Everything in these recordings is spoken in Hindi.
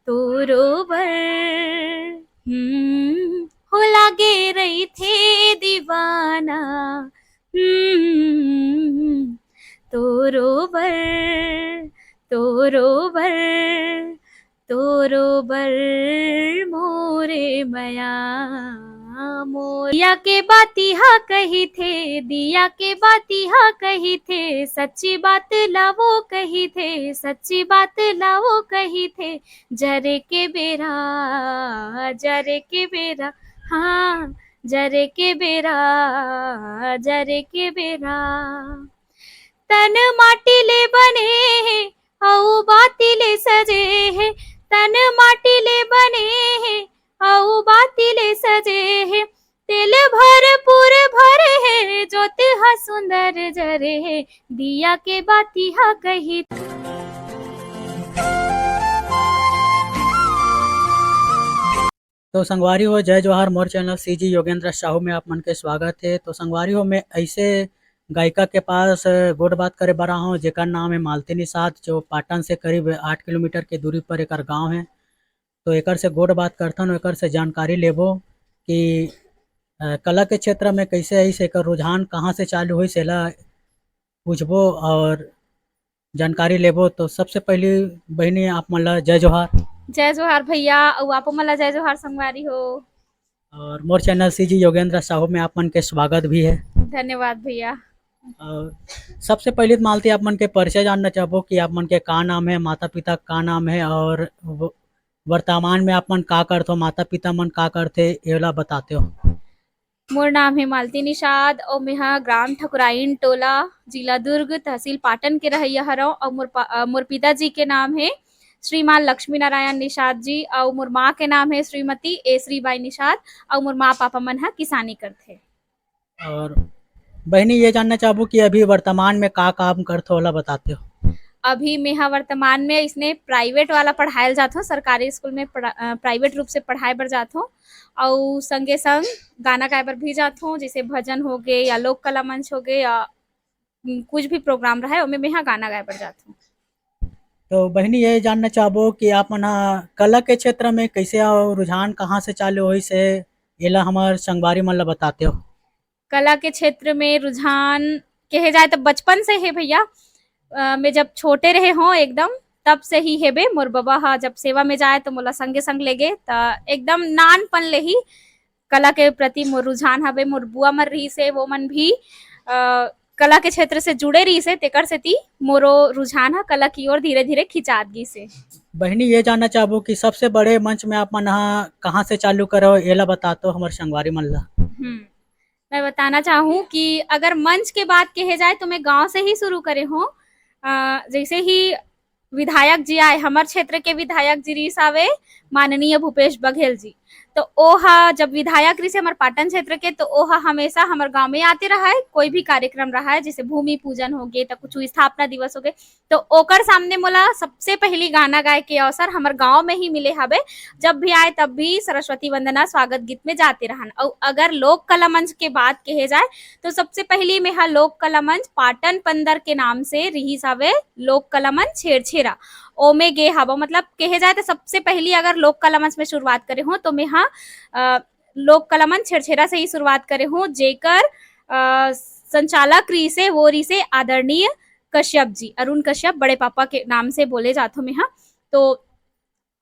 तोरोबर हो लागे रही थे दीवाना। हम्म, तोरोबर तोरोबर तोरोबर मोरे मया मोर दिया के बाती हा कही थे, दिया के बाती हा कही थे, सच्ची बात लावो कही थे, सच्ची बात लावो कही थे, जरे के बेरा, जरे के बेरा, हाँ जरे के बेरा, जरे के बेरा, तन माटीले बने हैं औ बातीले सजे हैं, तन माटीले बने हैं औ बातीले सजे हैं, तिल भरपूर भरे है, ज्योति हा सुंदर जरे है, दिया के बाती हा कही। तो संगवारी हो जय जोहार मोर चैनल सीजी योगेंद्र साहू में आप मन के स्वागत है। तो संगवारी हो मैं ऐसे गायिका के पास गोड बात करे बरा हूँ जेकर नाम है मालती निषाद, जो पाटन से करीब 8 किलोमीटर के दूरी पर एक गांव है। तो एकर से गोड बात करथन, एकर से जानकारी लेबो कि कला के क्षेत्र में कैसे आई से एकर रुझान कहाँ से चालू हुई सेला पूछबो और जानकारी लेबो। तो सबसे पहली बहनी आप मन ला जय जोहार। जय जोहार भैया, और आपो मला जय जोहार संगवारी हो। और मोर चैनल सीजी योगेंद्र साहू में आप मन के स्वागत भी है। धन्यवाद भैया। और सबसे पहले तो मालती आप मन के परिचय जानना चाहबो कि आप मन के का नाम है, माता पिता का नाम है और वर्तमान में आप मन का करते हो, माता पिता मन का करते एला बताते हो। मोर नाम है मालती निषाद और मेहा ग्राम ठकुराइन टोला, जिला दुर्ग, तहसील पाटन के रहैया हरव। और मोर पिताजी के नाम है श्रीमान लक्ष्मी नारायण निषाद जी, और मोर माँ के नाम है श्रीमती एसरी बाई निषाद, और मोर माँ पापा मन हा किसानी करथे। और बहनी ये जानना चाहबो कि अभी वर्तमान में का काम करते हो ओला बताते हो। अभी मेहा वर्तमान में इसने प्राइवेट वाला पढ़ायल जात हो, सरकारी स्कूल में प्राइवेट रूप से पढ़ाए बर जात हो, और संगे संग गाना गाए बर भी जात हो, जैसे भजन हो गए या लोक कला मंच हो गए या कुछ भी प्रोग्राम रहा है, ओमे मेहा गाना गाए बर जात हूँ। तो बहनी ये जानना चाहबो कि आप मन हा कला के क्षेत्र में कैसे आओ, रुझान कहाँ से चालू हुई से एला हमार संगवारी मन ला बताते हो। कला के क्षेत्र में रुझान कहे जाए तो बचपन से है भैया। मैं जब छोटे रहे हो एकदम तब से ही हेबे, मोर बाबा हा जब सेवा में जाए तो मोला संगे संग ले गए, एकदम नानपन ले ही कला के प्रति मोर रुझान हवे। मोर बुआ मन रही से वो मन भी कला के क्षेत्र से जुड़े रही से, तेकर सेती मोरो रुझान हा कला की ओर धीरे धीरे खिंचात गी से। बहनी ये जानना चाहबो कि सबसे बड़े मंच में आप मन हा कहाँ से चालू करो एला बताते हो हमार संगवारी मन ला। मैं बताना चाहूँ कि अगर मंच के बात कहे जाए तो मैं गांव से ही शुरू करे हूँ। जैसे ही विधायक जी आए, हमारे क्षेत्र के विधायक जी रीस आवे माननीय भूपेश बघेल जी, तो ओहा जब विधायक रही से हमारे पाटन क्षेत्र के, तो ओहा हमेशा हमारे गांव में आते रहा है। कोई भी कार्यक्रम रहा है जैसे भूमि पूजन हो गए, तो कुछ स्थापना दिवस हो गए, तो ओकर सामने मोला सबसे पहली गाना गाए के अवसर हमारे गांव में ही मिले हवे। जब भी आए तब भी सरस्वती वंदना स्वागत गीत में जाते रहन। और अगर लोक कला मंच के बात कहे जाए तो सबसे पहली में हा लोक कला मंच पाटन पंदर के नाम से रिहिस हवे, लोक कला मंच छेड़छेरा ओमे गे हवा। मतलब कहे जाए तो सबसे पहली अगर लोक कला मंच में शुरुआत करे हूँ तो मैं हाँ लोक कला मंच छेड़छेरा से ही शुरुआत करे हूँ, जेकर संचालक रही से वो रही से आदरणीय कश्यप जी, अरुण कश्यप बड़े पापा के नाम से बोले जाते हो। मैं हाँ तो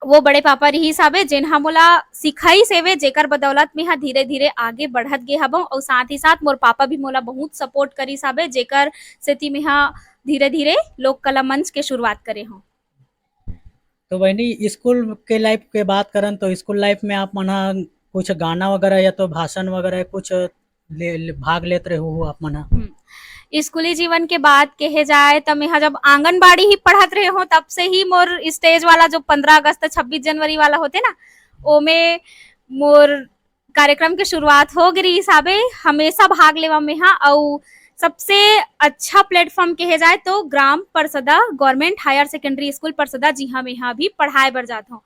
वो बड़े पापा रही साहब जेनहा मोला सिखाई सेवे, जेकर बदौलत में धीरे धीरे आगे बढ़त गे हबो। और साथ ही साथ मोर पापा भी मोला बहुत सपोर्ट करी साहब, जेकर सेती में धीरे धीरे लोक कला मंच के शुरुआत करे हूँ। तो बहनी स्कूल के लाइफ के बात करन तो स्कूल लाइफ में आप मन हा कुछ गाना वगैरह या तो भाषण वगैरह कुछ भाग लेते रहे हो आप मन हा। स्कूली जीवन के बात कहे जाए तो मैं जब आंगनबाड़ी ही पढ़त रहे हो तब से ही मोर स्टेज वाला जो 15 अगस्त 26 जनवरी वाला होते ना, ओमे मोर कार्यक्रम की शुरुआत हो गई हिसाबे हमेशा भाग लेवा में। हाँ, और सबसे अच्छा प्लेटफॉर्म कहे जाए तो ग्राम Parsada government higher secondary school Parsada, जी हाँ मैं यहाँ भी पढ़ाए बर जाता हूँ।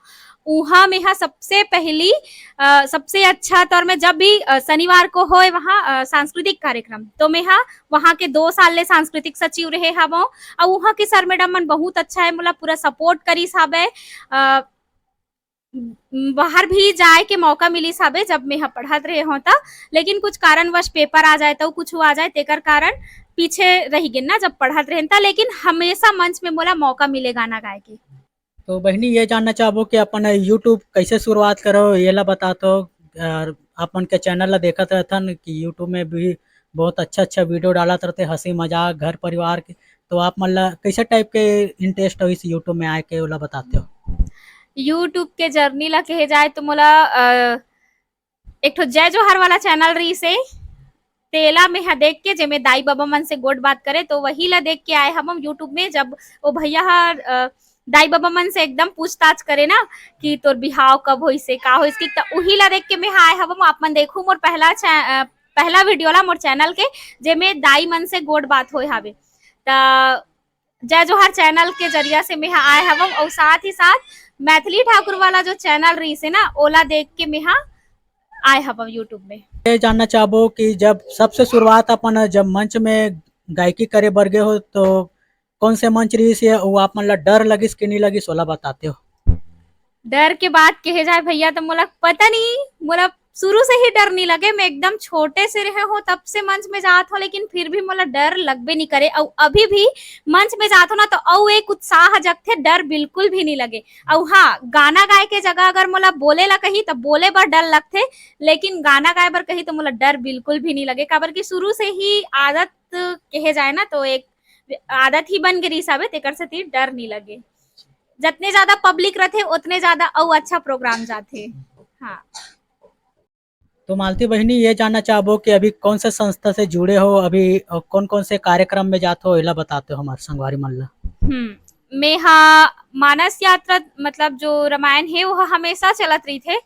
वहाँ में सबसे पहली सबसे अच्छा तौर में जब भी शनिवार को होए वहाँ सांस्कृतिक कार्यक्रम, तो मैं वहाँ के 2 साल ले सांस्कृतिक सचिव रहे हवो। और वहाँ के सर मैडम मन बहुत अच्छा है, मोला पूरा सपोर्ट करी साहब। बाहर भी जाए के मौका मिलिस हवे जब मेहा पढ़त रहे हो त, लेकिन कुछ कारणवश पेपर आ जाए तो कुछ आ जाए तेकर कारण पीछे रह गिन ना जब पढ़त रहे त, लेकिन हमेशा मंच में मोला मौका मिले गाना गाए के। तो बहनी ये जानना चाहबो कि अपन यूट्यूब कैसे शुरुआत करो ये ला बता तो। और अपन के चैनल ला देखत रहथन कि यूट्यूब में भी बहुत अच्छा अच्छा वीडियो डालत रहते, हंसी मजाक घर परिवार के। तो आप मन ला कैसे टाइप के इंटरेस्ट हो इस यूट्यूब में आए के ओला बताते हो। यूट्यूब के जर्नी ला कहे जाए तो मोला एक ठो जय जोहर वाला चैनल रही से तेला में हा देख के जेमे दाई बाबा मन से गोड बात करे तो वही ला देख के आए हम यूट्यूब में। जब वो भैया दाई बाबा मन से एकदम पूछताछ करे ना कि तोर बिहाव कब होइस से का होइस की, त उही ला देख के मैं आए हम। आप मन देखू मोर पहला वीडियो ला मोर चैनल के जेमे दाई मन से गोड बात होए हावे। त जय जोहर चैनल के जरिया से मैं आए हवम और साथ ही साथ मैथिली ठाकुर वाला जो चैनल रही से ना ओला देख के मैं आए हवम यूट्यूब में। ये जानना चाहबो कि जब सबसे शुरुआत अपन जब मंच में गायकी करे बर गे हो तो कौन से मंच रही से वो आप मन ला डर लगिस कि नहीं लगिस ओला बताते हो। डर के बात कहे जाए भैया तो मोला पता नहीं, मोला शुरू से ही डर नहीं लगे। मैं एकदम छोटे से रहे हो तब से मंच में जात हो, लेकिन फिर भी मोला डर लगबे नहीं करे। और अभी भी मंच में जात हो ना तो औ एक उत्साह जगथे, डर बिल्कुल भी नहीं लगे। और हाँ, गाना गाए के जगह अगर मोला बोले ला कही तो बोले बर डर लगथे, लेकिन गाना गाए बर कही तो मोला डर बिल्कुल भी नहीं लगे। काबर की शुरू से ही आदत कहे जाए ना तो एक आदत ही बन गई साबे, तेकर से डर नहीं लगे। जितने ज्यादा पब्लिक रहते उतने ज्यादा और अच्छा प्रोग्राम जाते। हाँ। तो मालती बहनी ये जानना चाहबो कि अभी कौन से संस्था से जुड़े हो, अभी कौन कौन से कार्यक्रम में जाते हो एला बताते हो हमारे संगवारी मन ला। मैं हाँ मानस यात्रा मतलब जो रामायण है वो हमेशा चलत रही थे।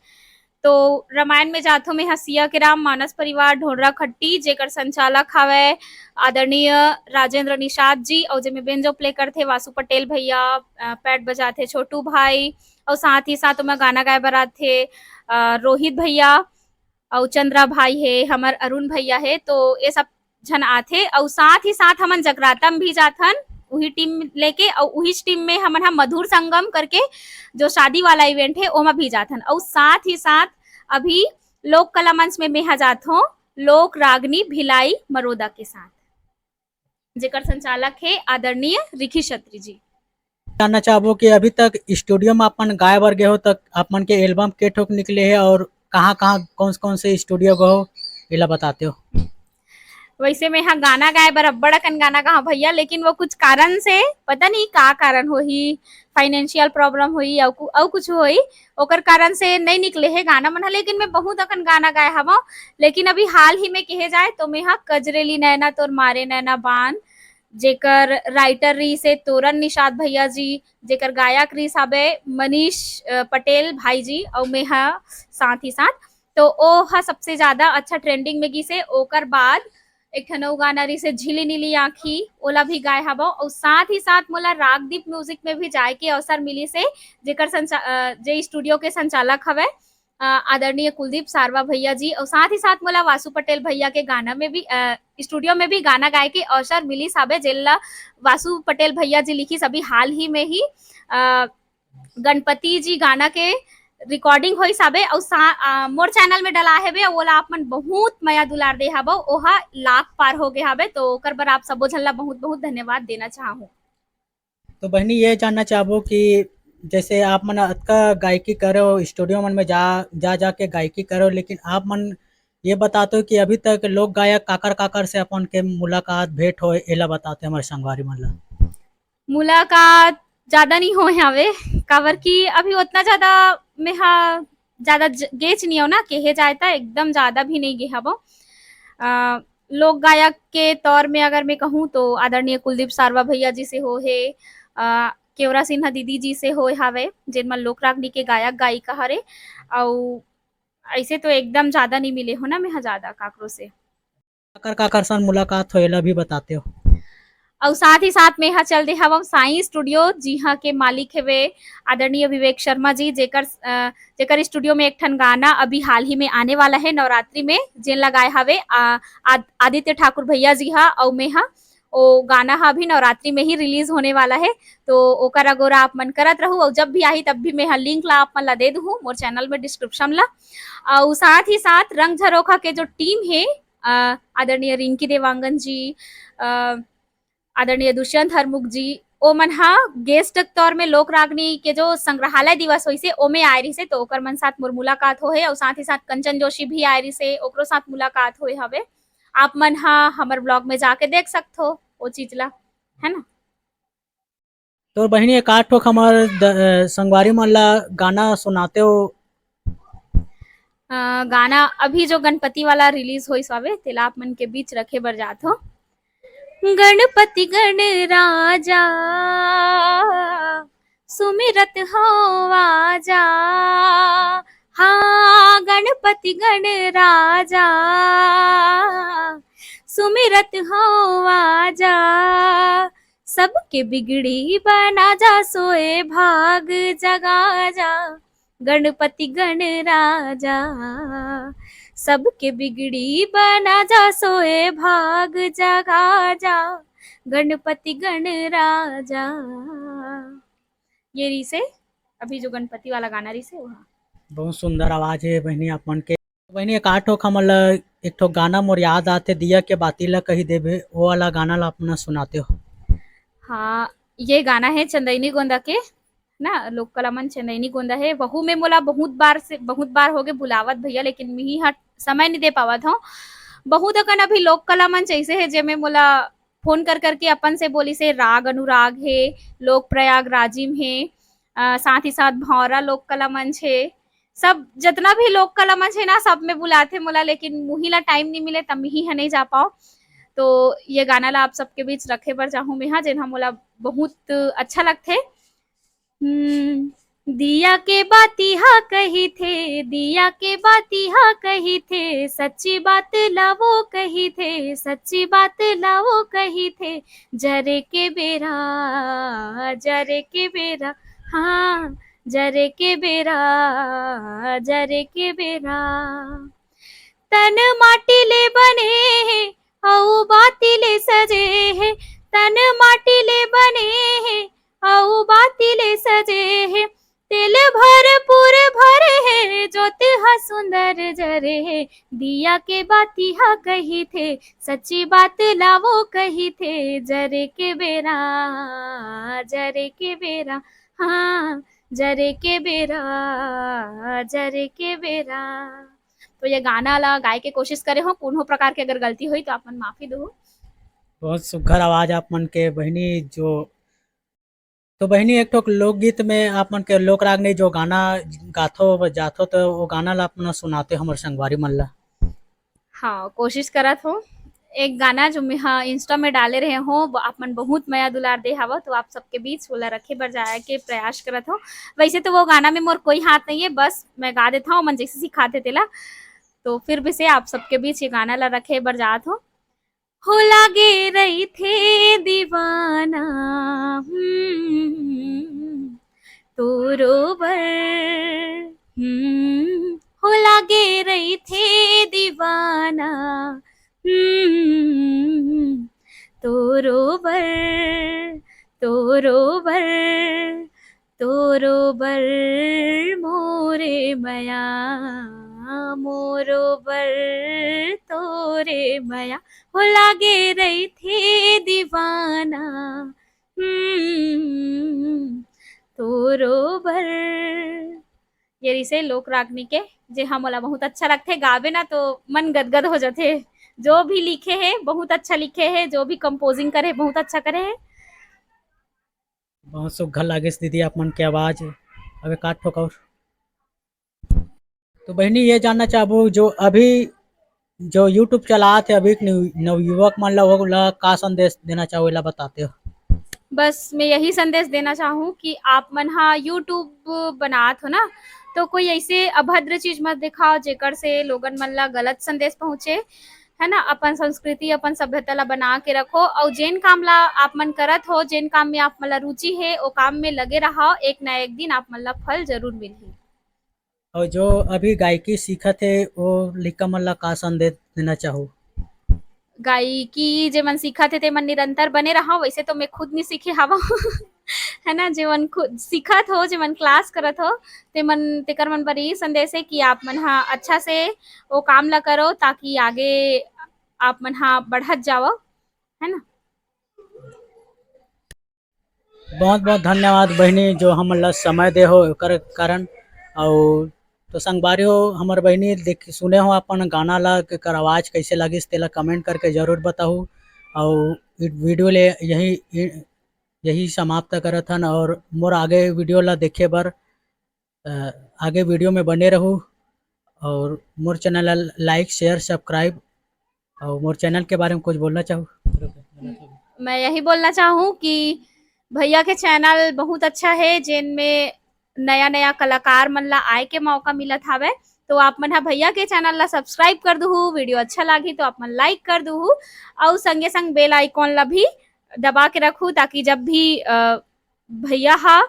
तो रामायण में जाथो में हसिया के राम मानस परिवार ढोडरा खट्टी जेकर संचालक हवे आदरणीय राजेंद्र निषाद जी, और जेमे बेंजो प्ले करथे वासु पटेल भैया, पैड बजाथे छोटू भाई, और साथ ही साथ में गाना गाए बर आथे रोहित भैया, और चंद्रा भाई है, हमर अरुण भैया है। तो ये सब झन आथे। और साथ ही साथ हमन जगराता में भी जाथन वही टीम लेके, और वही टीम में हमन हम मधुर संगम करके जो शादी वाला इवेंट है ओमा भी जाथन। और साथ ही साथ अभी लोक कला मंच में मैं जात हूँ लोक रागनी भिलाई मरोदा के साथ, जेकर संचालक है आदरणीय रिखी छत्री जी। जानना चाहबो कि अभी तक स्टूडियो में अपन गाए बर गए हो तक अपन के एल्बम के ठोक निकले है और कहाँ कहाँ कौन से स्टूडियो गए हो एला बताते हो। वैसे मैं हाँ गाना गाए बर अब्बड़ अकन गाना गा भैया, लेकिन वो कुछ कारण से पता नहीं का कारण होही, फाइनेंशियल प्रॉब्लम हुई और कुछ हुई ओकर कारण से नहीं निकले है गाना मन। लेकिन मैं बहुत अकन गाना गाए हवा। लेकिन अभी हाल ही में कहे जाए तो मैं हाँ कजरेली नैना तोर मारे नैना बान जेकर राइटर रही से तोरन निषाद भैया जी, जेकर गायक रही साबे मनीष पटेल भाई जी, और मैं हाँ साथ ही साथ। तो ओ हा सबसे ज्यादा अच्छा ट्रेंडिंग में गिसे। ओकर बाद एक ठनऊ गाना रही से झिली नीली आँखी ओला भी गाए हवा। और साथ ही साथ मोला रागदीप म्यूजिक में भी जाए के अवसर मिली से, जेकर जे स्टूडियो के संचालक हवे आदरणीय कुलदीप सारवा भैया जी, और साथ ही साथ मोला वासु पटेल भैया के गाना में भी स्टूडियो में भी गाना गाए के अवसर मिली साबे, जेला वासु पटेल भैया जी लिखी सभी हाल ही में ही गणपति जी गाना के रिकॉर्डिंग होई साबे। और मोर चैनल में डला है ओला आप मन बहुत मया दुलार दे हबो, ओहा लाख पार हो गए हबे। तो ओकर बर आप सबो झन ला बहुत बहुत धन्यवाद देना चाहूँ। तो बहनी ये जानना चाहबो कि जैसे आप मन अतका गायकी करो स्टूडियो मन में जा के गायकी करो, लेकिन आप मन ये बताते हो कि अभी तक लोक गायक काकर काकर से अपन के मुलाकात भेंट हो एला बताते हमारे संगवारी मन ला। मुलाकात ज्यादा नहीं हो हवे, काबर की अभी उतना ज्यादा में हाँ ज्यादा गेच नहीं हो ना कहे जाए था, एकदम ज्यादा भी नहीं गे हवो। लोक गायक के तौर में अगर मैं कहूँ तो आदरणीय कुलदीप सारवा भैया जी से हो है, केवरा सिन्हा दीदी जी से हो हावे जिनमें लोक रागनी के गायक गायिका हरे। और ऐसे तो एकदम ज्यादा नहीं मिले हो ना मैं ज्यादा काकरो से। काकर सन मुलाकात हो एला भी बताते हो। और साथ ही साथ में यहाँ चल दे हवम साई स्टूडियो, जी हाँ के मालिक है आदरणीय विवेक शर्मा जी, जेकर स्टूडियो में एक ठन गाना अभी हाल ही में आने वाला है नवरात्रि में, जेन लगाए हवे आदित्य ठाकुर भैया जी हाँ और मैं हाँ ओ गाना हा भी नवरात्रि में ही रिलीज होने वाला है। तो ओकर अगोरा आप मन करत रहू, और जब भी आही तब भी मैं हा लिंक ला आप मन ला दे दूँ मोर चैनल में डिस्क्रिप्शन ला। और साथ ही साथ रंग झरोखा के जो टीम है, आदरणीय रिंकी देवांगन जी, आदरणीय दुष्यंत हरमुख जी, ओ मन हा गेस्ट तौर में लोक रागनी के जो संग्रहालय दिवस होई से ओमे आए रही से, तो ओकर मन साथ मोर मुलाकात होए, और साथ ही साथ कंचन जोशी भी आए रही से, ओकरो साथ मुलाकात होए हवे। आप मन हा हमर ब्लॉग में जाके देख सकथो ओ चीज ला, है ना। तो बहिनी एक आठ ठोक हमार संगवारी मन ला गाना सुनाते हो। गाना अभी जो गणपति वाला रिलीज होइस हवे तेला आप मन के बीच रखे बर जात हो। गणपति गण राजा सुमिरत हो आजा, हाँ गणपति गण राजा सुमिरत हो आजा, सबके बिगड़ी बना जा सोए भाग जगा जा, गणपति गण राजा सबके बिगड़ी बना जा सोए भाग जगा जा, गणपति गण राजा। ये री से अभी जो गणपति वाला गाना री से वहाँ। बहुत सुंदर आवाज है बहिनी आप मन के। बहिनी एक आठ ठोक हमन ला एक ठो गाना मोर याद आते, दिया के बाती ला कही देबे, वो वाला गाना ला अपना सुनाते हो। हाँ, ये गाना है चंदैनी गोंदा के ना, लोक कला मन चंदैनी गोंदा है। वहू में मोला बहुत बार हो गए बुलावत भैया, लेकिन मिही हट समय नहीं दे पावत हूँ। बहुत अकन अभी लोक कला मंच ऐसे है जेमे मोला फोन कर करके अपन से बोली से राग अनुराग है, लोक प्रयाग राजिम है, साथ ही साथ भौरा लोक कला मंच है, सब जितना भी लोक कला मंच है ना सब में बुलाते मोला, लेकिन मुही ला टाइम नहीं मिले तब मिही ह नहीं जा पाओ। तो ये गाना ला आप सबके बीच रखे बर चाहूँ मैं, हाँ जेन मोला बहुत अच्छा लगथे। दिया के बाती हा कही थे, दिया के बाती हा कही थे, सच्ची बात लावो कही थे, सच्ची बात लावो कही थे, जरे के बेरा, जरे के बेरा, हाँ जरे के बेरा, जरे के बेरा, तन माटी ले बने हैं औ बाती ले सजे हैं, तन माटी ले बने हैं औ बाती ले सजे हैं, तिल भरपूर भरे है ज्योति हा सुंदर जरे है, दिया के बाती हा कही थे, सच्ची बात लावो कही थे, जरे के बेरा, जरे के बेरा, हाँ जरे के बेरा, जरे के बेरा। तो ये गाना ला गाय के कोशिश करे हो, कोनो प्रकार के अगर गलती हुई तो आप मन माफी दो। बहुत सुघर आवाज आप मन के बहिनी। जो तो बहिनी एक ठोक लोकगीत में आप मन के लोक राग ने जो गाना गाथो बजाथो, तो वो गाना ला अपना सुनाते हमर संगवारी मन ला। हाँ, कोशिश करत हो। एक गाना जो मैं हाँ इंस्टा में डाले रहे हो, आप मन बहुत मया दुलार दे हवा, तो आप सबके बीच ओला रखे बर जाए के प्रयास करत हो। वैसे तो वो गाना में मोर कोई हाथ नहीं है, बस मैं गा देता हूँ मन जैसे सिखाते तेला। तो फिर भी से आप सबके बीच ये गाना ला रखे बर जात हो लागे रही थे दीवाना, तोरो बर, हो लागे रही थे दीवाना, तोरो बर, तोरो बर, तोरो बर मोरे मया, मोरो बर तोरे मया, हो लागे रही थे दीवाना, तोरो बर। ये रिसे लोक रागनी के जे हम मोला बहुत अच्छा लगथे, गावे ना तो मन गदगद हो जाथे। जो भी लिखे है बहुत अच्छा लिखे है, जो भी कंपोजिंग करे बहुत अच्छा करे है। बहुत सुघर लागे दीदी आप मन के आवाज। अब एक आठ ठोक और। तो बहिनी ये जानना चाहबो, जो अभी जो यूट्यूब चलात है अभी के नवयुवक मन ला, वो ला का संदेश देना चाहो ला बताते हो। बस मैं यही संदेश देना चाहूँ कि आप मन हा यूट्यूब बनात हो ना, तो कोई ऐसे अभद्र चीज मत दिखाओ जेकर से लोगन मन ला गलत संदेश पहुंचे, है ना। अपन संस्कृति अपन सभ्यता ला बना के रखो, और जेन काम ला आप मन करत हो, जेन काम में आप मन ला रुचि है वो काम में लगे रहो, एक ना एक दिन आप मन ला फल जरूर मिलही। और जो अभी गायकी सीखत है वो लइका मन ला का संदेश देना चाहो। गायकी जे मन सीखत हे तेमन निरंतर बने रहा। वैसे तो मैं खुद नहीं सीखे हवा है ना, जेमन खुद सीखत हो, जेमन क्लास करत हो, तेमन तेकर मन बर यही संदेश है कि आप मन हा अच्छा से वो काम ला करो, ताकि आगे आप मन हा बढ़त जाओ, है ना। बहुत बहुत धन्यवाद बहनी जो हमन ला समय दे हो एकर कारण। और तो संगवारी हो हमर बहनी देख सुने हो अपन गाना ला एकर आवाज़ कैसे लगिस तेला कमेंट करके ज़रूर बताहू। और वीडियो ले यही समाप्त करत हन और मोर आगे वीडियो ला देखे बर आगे वीडियो में बने रहू। और मोर चैनल ला लाइक शेयर सब्सक्राइब। और मोर चैनल के बारे में कुछ बोलना चाहूँ? मैं यही बोलना चाहूँ कि भैया के चैनल बहुत अच्छा है, जिनमें नया-नया कलाकार मन ला आए के मौका मिलत हावय। तो आप मन ह भैया के चैनल ला सब्सक्राइब कर दूहू, वीडियो अच्छा लागी तो आप मन लाइक कर दूहू और संगे-संग बेल आइकॉन ला भी दबा के रखू, ताकि जब भी भैया ह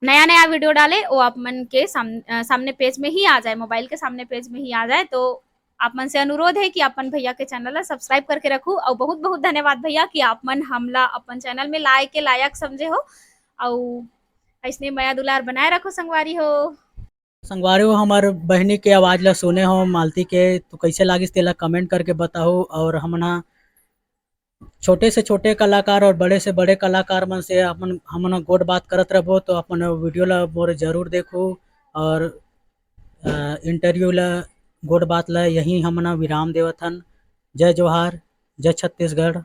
नया-नया वीडियो डाले वो आप मन के सामने पेज में ही आ जाए, मोबाइल के सामने पेज में ही आ जाए। तो आप मन से अनुरोध है कि अपन भैया के चैनल ला सब्सक्राइब करके रखू। और बहुत-बहुत धन्यवाद भैया कि आप मन हमला अपन चैनल में लाए के लायक समझे हो और ऐसने माया दुलार बनाए रखो संगवारी हो। संगवारी हो हमार बहनी के आवाज़ ला सुने हो मालती के तो कैसे लागिस तेला कमेंट करके बताओ। और हमन हा छोटे से छोटे कलाकार और बड़े से बड़े कलाकार मन से अपन हमन गोट बात करत रहबो। तो अपन वीडियो ला मोर जरूर देखो। और इंटरव्यू ला गोट बात ला यही हमन विराम देवत हन। जय जोहार, जय छत्तीसगढ़।